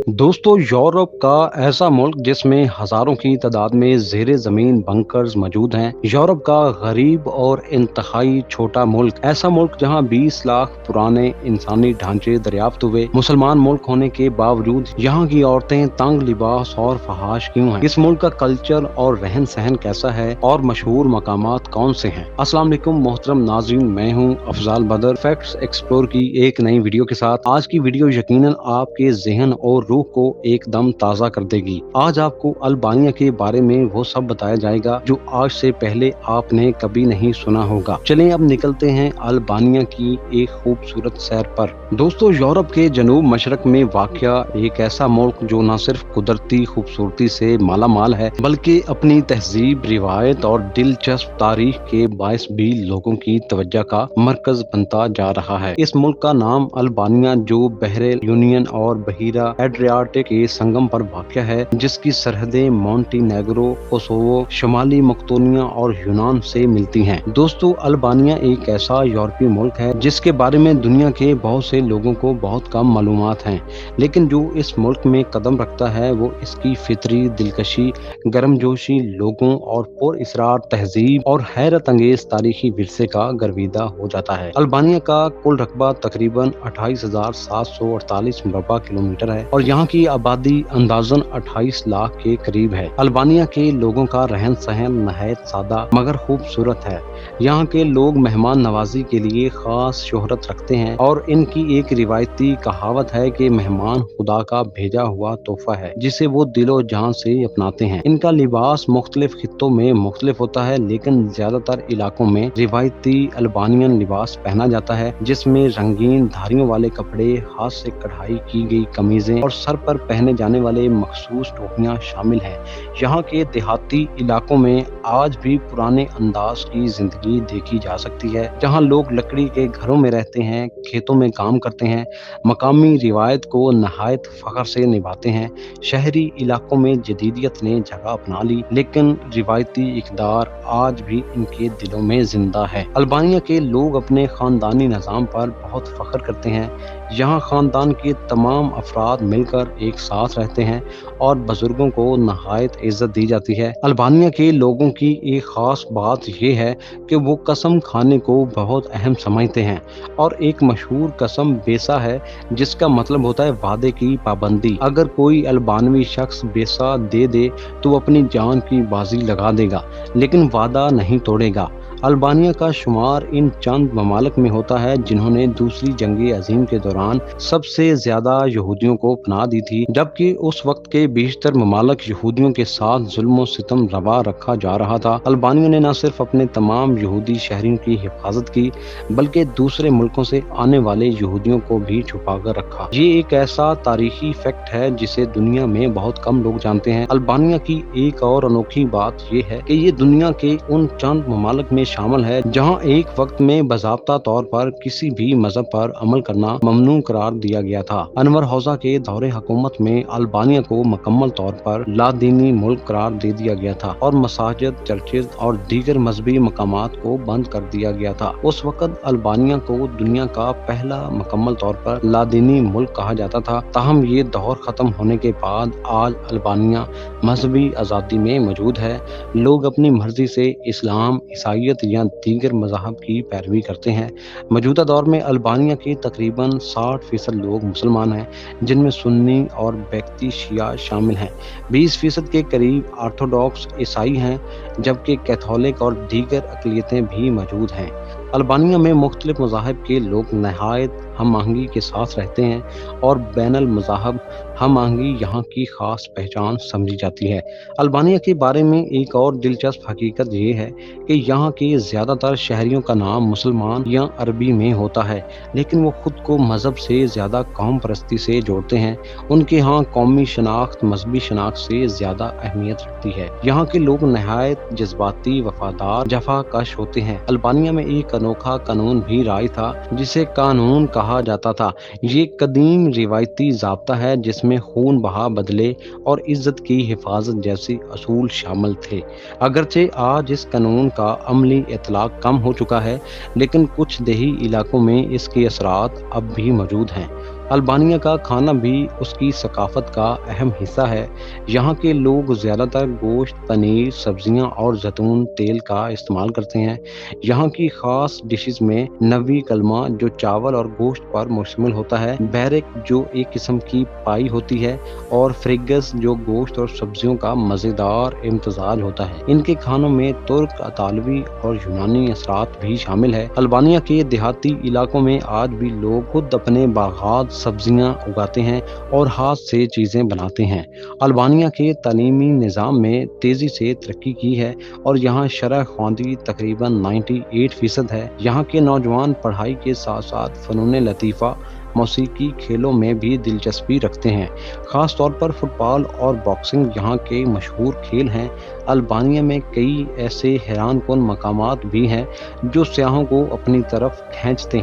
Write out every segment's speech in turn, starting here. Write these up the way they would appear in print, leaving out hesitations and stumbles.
दोस्तों, यूरोप का ऐसा मुल्क जिसमें हजारों की तादाद में ज़ेरे ज़मीन बंकर्स मौजूद हैं। यूरोप का गरीब और इंतहाई छोटा मुल्क, ऐसा मुल्क जहां 20 लाख पुराने इंसानी ढांचे दरियाफ्त हुए। मुसलमान मुल्क होने के बावजूद यहाँ की औरतें तंग लिबास और फहाश क्यों हैं? इस मुल्क का कल्चर और रहन सहन कैसा है और मशहूर मकामात कौन से हैं? अस्सलाम वालेकुम मोहतरम नाज़रीन, मैं हूँ अफजाल बदर, फैक्ट्स एक्सप्लोर की एक नई वीडियो के साथ। आज की वीडियो यकीनन आपके ज़हन और रूह को एकदम ताज़ा कर देगी। आज आपको अल्बानिया के बारे में वो सब बताया जाएगा जो आज से पहले आपने कभी नहीं सुना होगा। चलें अब निकलते हैं अल्बानिया की एक खूबसूरत सैर पर। दोस्तों, यूरोप के जनूब मशरक में वाक़या एक ऐसा मुल्क जो न सिर्फ कुदरती खूबसूरती से माला माल है, बल्कि अपनी तहजीब, रिवायत और दिलचस्प तारीख के बायस भी लोगों की तवज्जो का मरकज बनता जा रहा है। इस मुल्क का नाम अल्बानिया, जो बहरे यूनियन और बहीरा एड्रियाटिक के संगम पर वाक़या है, जिसकी सरहदें मोंटीनेग्रो, कोसोवो, शुमाली मकदोनिया और यूनान से मिलती हैं। दोस्तों, अल्बानिया एक ऐसा यूरोपीय मुल्क है जिसके बारे में दुनिया के बहुत से लोगों को बहुत कम मालूमात हैं, लेकिन जो इस मुल्क में कदम रखता है वो इसकी फितरी दिलकशी, गर्मजोशी लोगों और पुरअसरार तहजीब और हैरत अंगेज तारीखी विरसे का गर्विदा हो जाता है। अल्बानिया का कुल रकबा तकरीबन 28,748 मुरब्बा किलोमीटर है और यहाँ की आबादी अंदाजन 28 लाख के करीब है। अल्बानिया के लोगों का रहन सहन नहायत सादा मगर खूबसूरत है। यहाँ के लोग मेहमान नवाजी के लिए खास शोहरत रखते हैं और इनकी एक रिवायती कहावत है कि मेहमान खुदा का भेजा हुआ तोहफा है, जिसे वो दिलो जान से अपनाते हैं। इनका लिबास मुख्तलिफ खित्तों में मुख्तलिफ होता है, लेकिन ज्यादातर इलाकों में रिवायती अल्बानियन लिबास पहना जाता है, जिसमें रंगीन धारियों वाले कपड़े, हाथ से कढ़ाई की गई कमीजें और सर पर पहने जाने वाले मखसूस टोपियां शामिल हैं। यहाँ के देहाती इलाकों में आज भी पुराने अंदाज की जिंदगी देखी जा सकती है, जहाँ लोग लकड़ी के घरों में रहते हैं, खेतों में काम करते हैं, मकामी रिवायत को नहायत फख्र से निभाते हैं। शहरी इलाकों में जदीदियत ने जगह अपना ली, लेकिन रिवायती इक़दार आज भी इनके दिलों में जिंदा है। अल्बानिया के लोग अपने खानदानी निज़ाम पर बहुत फख्र करते हैं। यहाँ खानदान के तमाम अफराद मिलकर एक साथ रहते हैं और बुजुर्गों को नहायत इज्जत दी जाती है। अल्बानिया के लोगों की एक खास बात यह है कि वो कसम खाने को बहुत अहम समझते हैं और एक मशहूर कसम बेसा है, जिसका मतलब होता है वादे की पाबंदी। अगर कोई अल्बानवी शख्स बेसा दे दे तो वो अपनी जान की बाजी लगा देगा, लेकिन वादा नहीं तोड़ेगा। अल्बानिया का शुमार इन चंद ममालिक में होता है जिन्होंने दूसरी जंग अजीम के दौरान सबसे ज्यादा यहूदियों को पनाह दी थी, जबकि उस वक्त के बेशतर ममालिक यहूदियों के साथ जुल्म सितम रवा रखा जा रहा था। अल्बानिया ने न सिर्फ अपने तमाम यहूदी शहरियों की हिफाजत की, बल्कि दूसरे मुल्कों से आने वाले यहूदियों को भी छुपा कर रखा। ये एक ऐसा तारीखी फैक्ट है जिसे दुनिया में बहुत कम लोग जानते हैं। अल्बानिया की एक और अनोखी बात यह है कि ये दुनिया के उन चंद ममालिक में शामिल है जहां एक वक्त में बाज़ाब्ता तौर पर किसी भी मजहब पर अमल करना ममनू करार दिया गया था। अनवर हौजा के दौरे हुकूमत में अल्बानिया को मुकम्मल तौर पर लादीनी मुल्क करार दे दिया गया था और मसाजिद, चर्चेज और दीगर मजहबी मकामात को बंद कर दिया गया था। उस वक्त अल्बानिया को दुनिया का पहला मुकम्मल तौर पर लादीनी मुल्क कहा जाता था। ताहम ये दौर खत्म होने के बाद आज अल्बानिया मजहबी आज़ादी में मौजूद है। लोग अपनी मर्जी से इस्लाम, ईसाईयत या दीगर मज़ाहब की पैरवी करते हैं। मौजूदा दौर में अल्बानिया के तकरीबन 60% लोग मुसलमान हैं, जिनमें सुन्नी और बैक्ती शिया शामिल हैं। 20% के करीब ऑर्थोडॉक्स ईसाई हैं, जबकि कैथोलिक और दीगर अक़लियतें भी मौजूद हैं। अल्बानिया में मुख्तलिफ मज़ाहब के लोग नहायत हम आहंगी के साथ रहते हैं और बैनुल मज़ाहब हम आहंगी यहाँ की खास पहचान समझी जाती है। अल्बानिया के बारे में एक और दिलचस्प हकीकत ये है कि यहाँ के ज़्यादातर शहरियों का नाम मुसलमान या अरबी में होता है, लेकिन वो खुद को मज़हब से ज़्यादा कौम परस्ती से जोड़ते हैं। उनके यहाँ कौमी शनाख्त मजहबी शनाख्त से ज़्यादा अहमियत रखती है। यहाँ के लोग नहायत जज्बाती, वफादार, जफाकश होते हैं। अल्बानिया में एक अनोखा कानून भी राय था जिसे कानून कहा जाता था। ये कदीम रिवायती ज़ाब्ता है जिसमें खून बहा बदले और इज्जत की हिफाजत जैसी असूल शामिल थे। अगरचे आज इस कानून का अमली इतलाक कम हो चुका है, लेकिन कुछ देही इलाकों में इसके असरात अब भी मौजूद हैं। अल्बानिया का खाना भी उसकी सकाफत का अहम हिस्सा है। यहाँ के लोग ज़्यादातर गोश्त, पनीर, सब्जियाँ और जैतून तेल का इस्तेमाल करते हैं। यहाँ की ख़ास डिशेस में नवी कलमा जो चावल और गोश्त पर मुश्तमिल होता है, बैरक जो एक किस्म की पाई होती है और फ्रिगस जो गोश्त और सब्जियों का मज़ेदार इम्तजाज होता है। इनके खानों में तुर्क, इतालवी और यूनानी असरात भी शामिल है। अल्बानिया के देहाती इलाकों में आज भी लोग खुद अपने बागात सब्जियां उगाते हैं और हाथ से चीज़ें बनाते हैं। अल्बानिया के तालीमी निज़ाम में तेज़ी से तरक्की की है और यहाँ शरह ख्वांदगी तकरीबन 98% है। यहाँ के नौजवान पढ़ाई के साथ साथ फ़नून लतीफ़ा, मौसीकी, खेलों में भी दिलचस्पी रखते हैं। ख़ास तौर पर फुटबॉल और बॉक्सिंग यहाँ के मशहूर खेल हैं। अल्बानिया में कई ऐसे हैरानकुन मकामात भी हैं जो सयाहों को अपनी तरफ खींचते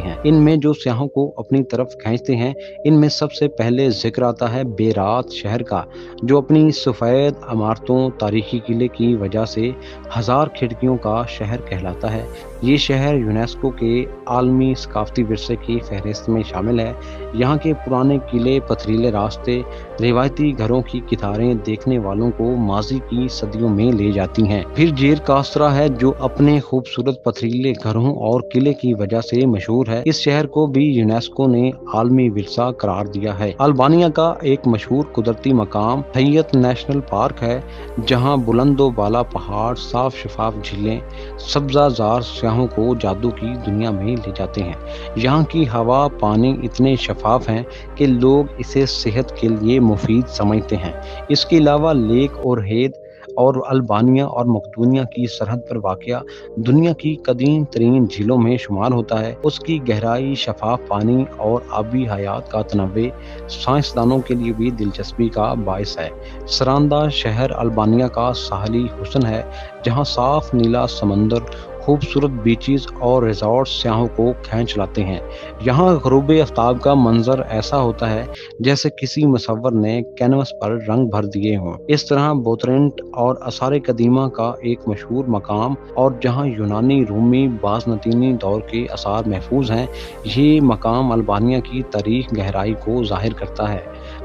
हैं। इनमें सबसे पहले जिक्र आता है बेरात शहर का, जो अपनी सफ़ेद इमारतों, तारीखी किले की वजह से हजार खिड़कियों का शहर कहलाता है। ये शहर यूनेस्को के आलमी सकाफती विरसे की फहरिस्त में शामिल है। यहाँ के पुराने किले, पथरीले रास्ते, रिवायती घरों की कितारें देखने वालों को माजी की सदियों में ले जाती हैं। फिर जेर कास्त्रा है जो अपने खूबसूरत पथरीले घरों और किले की वजह से मशहूर है। इस शहर को भी यूनेस्को ने आलमी विरसा करार दिया है। अल्बानिया का एक मशहूर कुदरती मकाम हैयत नेशनल पार्क है, जहाँ बुलंदो बाला पहाड़, साफ शफाफ झीलें, सब्जाजार सयाहों को जादू की दुनिया में ले जाते हैं। यहाँ की हवा, पानी इतने शफाफ हैं कि लोग इसे सेहत के लिए मुफीद समझते हैं। इसके अलावा लेक और हेद और अल्बानिया और मकदूनिया की सरहद पर वाक़या दुनिया की कदीम तरीन झीलों में शुमार होता है। उसकी गहराई, शफाफ पानी और आबी हयात का तनव्वुर साइंसदानों के लिए भी दिलचस्पी का बायस है। सरांदा शहर अल्बानिया का साहली हुस्न है, जहाँ साफ नीला समंदर, खूबसूरत बीचेस और रिजॉर्ट्स सयाहों को खींच लाते हैं। यहाँ ग़ुरूब आफ्ताब का मंजर ऐसा होता है जैसे किसी मुसव्विर ने कैनवस पर रंग भर दिए हों। इस तरह बोतरेंट और आसार कदीमा का एक मशहूर मकाम और जहाँ यूनानी, रूमी, बाज़नतीनी दौर के आसार महफूज हैं। ये मकाम अल्बानिया की तारीख गहराई को ज़ाहिर करता है।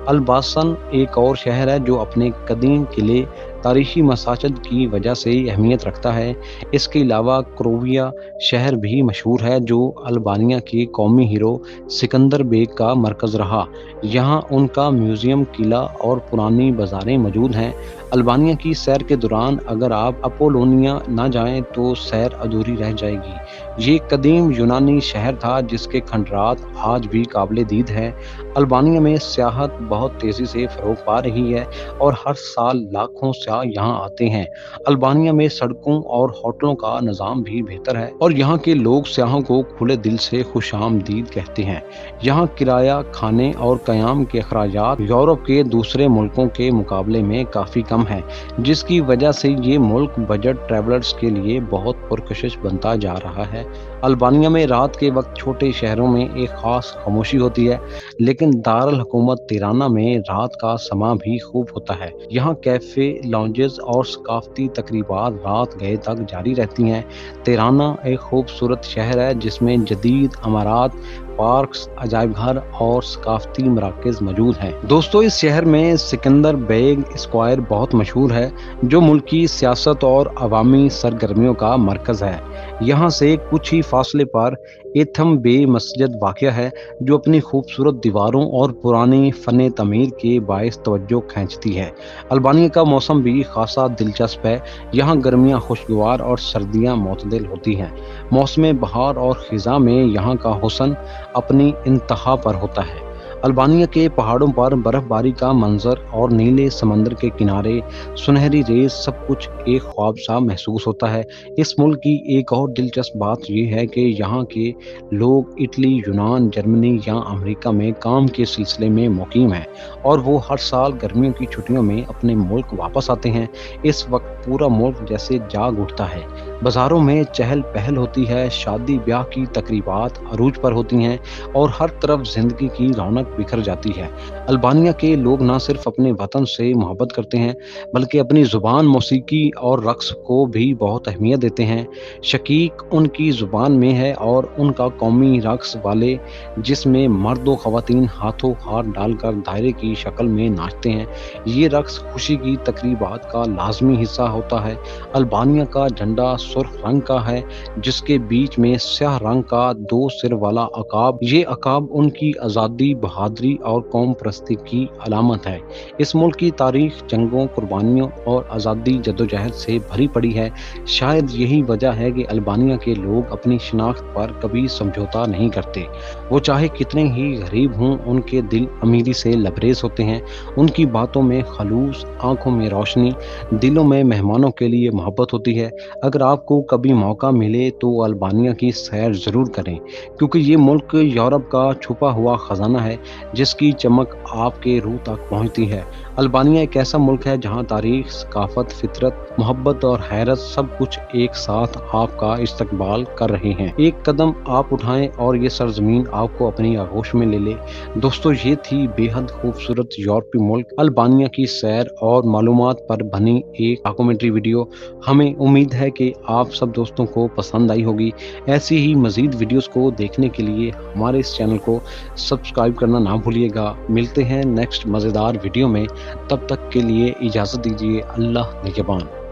अल्बासन एक और शहर है जो अपने कदीम किले, तारीखी मसाजिद की वजह से अहमियत रखता है। इसके अलावा क्रोविया शहर भी मशहूर है जो अल्बानिया के कौमी हीरो सिकंदर बेग का मरकज़ रहा। यहाँ उनका म्यूज़ियम, किला और पुरानी बाज़ारें मौजूद हैं। अल्बानिया की सैर के दौरान अगर आप अपोलोनिया ना जाएं तो सैर अधूरी रह जाएगी। ये कदीम यूनानी शहर था जिसके खंडरात आज भी काबिल दीद है। अल्बानिया में सियाहत बहुत तेज़ी से फ़रोग़ पा रही है और हर साल लाखों सयाह यहाँ आते हैं। अल्बानिया में सड़कों और होटलों का निज़ाम भी बेहतर है और यहाँ के लोग सयाहों को खुले दिल से खुशामदीद कहते हैं। यहाँ किराया, खाने और क़याम के अखराजात यूरोप के दूसरे मुल्कों के मुकाबले में काफ़ी कम है, जिसकी वजह से ये मुल्क बजट ट्रैवलर्स के लिए बहुत पुरकशिश बनता जा रहा है। अल्बानिया में रात के वक्त छोटे शहरों में एक ख़ास खामोशी होती है, लेकिन दारुल हुकूमत तिराना में रात का समा भी खूब होता है। यहाँ कैफ़े, लॉन्जेस और सकाफती तकरीबात रात गए तक जारी रहती हैं। तिराना एक खूबसूरत शहर है जिसमें जदीद इमारत, पार्क्स, अजायब घर और सकाफती मराकज़ मौजूद हैं। दोस्तों, इस शहर में सिकंदर बेग स्क्वायर बहुत मशहूर है, जो मुल्की सियासत और अवामी सरगर्मियों का मरकज़ है। यहाँ से कुछ ही फासले पर एथम बे मस्जिद वाक़या है, जो अपनी खूबसूरत दीवारों और पुरानी फ़न तमीर के बायस तवज्जो खींचती है। अल्बानिया का मौसम भी खासा दिलचस्प है। यहाँ गर्मियाँ खुशगवार और सर्दियाँ मोतदल होती हैं। मौसम बहार और ख़िज़ां में यहाँ का हुस्न अपनी इंतहा पर होता है। अल्बानिया के पहाड़ों पर बर्फबारी का मंजर और नीले समंदर के किनारे सुनहरी रेत, सब कुछ एक ख्वाब सा महसूस होता है। इस मुल्क की एक और दिलचस्प बात यह है कि यहाँ के लोग इटली, यूनान, जर्मनी या अमेरिका में काम के सिलसिले में मुकीम हैं और वो हर साल गर्मियों की छुट्टियों में अपने मुल्क वापस आते हैं। इस वक्त पूरा मुल्क जैसे जाग उठता है। बाजारों में चहल पहल होती है, शादी ब्याह की तकरीबात अरूज पर होती हैं और हर तरफ जिंदगी की रौनक बिखर जाती है। अल्बानिया के लोग ना सिर्फ अपने वतन से मोहब्बत करते हैं, बल्कि अपनी जुबान, मौसीकी और रक्स को भी बहुत अहमियत देते हैं। शकीक उनकी जुबान में है और उनका कौमी रक्स वाले, जिसमें मर्द व खवातीन हाथों हाथ डालकर दायरे की शक्ल में नाचते हैं। ये रक्स खुशी की तकरीबात का लाजमी हिस्सा होता है। अल्बानिया का झंडा सुर्ख रंग का है, जिसके बीच में स्याह रंग का 2 सिर वाला अकाब, ये अकाब उनकी आज़ादी, बहादुरी और कौम परस्ती की अलामत है। इस मुल्क की तारीख जंगों, कुर्बानियों और आज़ादी जद्दोजहद से भरी पड़ी है। शायद यही वजह है कि अल्बानिया के लोग अपनी शिनाख्त पर कभी समझौता नहीं करते। वो चाहे कितने ही गरीब हों, उनके दिल अमीरी से लबरेज होते हैं। उनकी बातों में खलूस, आंखों में रोशनी, दिलों में मेहमानों के लिए मोहब्बत होती है। अगर आपको कभी मौका मिले तो अल्बानिया की सैर ज़रूर करें, क्योंकि ये मुल्क यूरोप का छुपा हुआ खजाना है, जिसकी चमक आपके रूह तक पहुंचती है। अल्बानिया एक ऐसा मुल्क है जहां तारीख, सकाफत, फितरत, मोहब्बत और हैरत सब कुछ एक साथ आपका इस्तकबाल कर रहे हैं। एक कदम आप उठाएं और ये सरजमीन आपको अपनी आगोश में ले ले। दोस्तों, ये थी बेहद खूबसूरत यूरोपीय मुल्क अल्बानिया की सैर और मालूमात पर बनी एक डॉक्यूमेंट्री वीडियो। हमें उम्मीद है कि आप सब दोस्तों को पसंद आई होगी। ऐसी ही मज़ीद वीडियोस को देखने के लिए हमारे इस चैनल को सब्सक्राइब करना ना भूलिएगा। मिलते हैं नेक्स्ट मज़ेदार वीडियो में, तब तक के लिए इजाज़त दीजिए। अल्लाह निगहबान।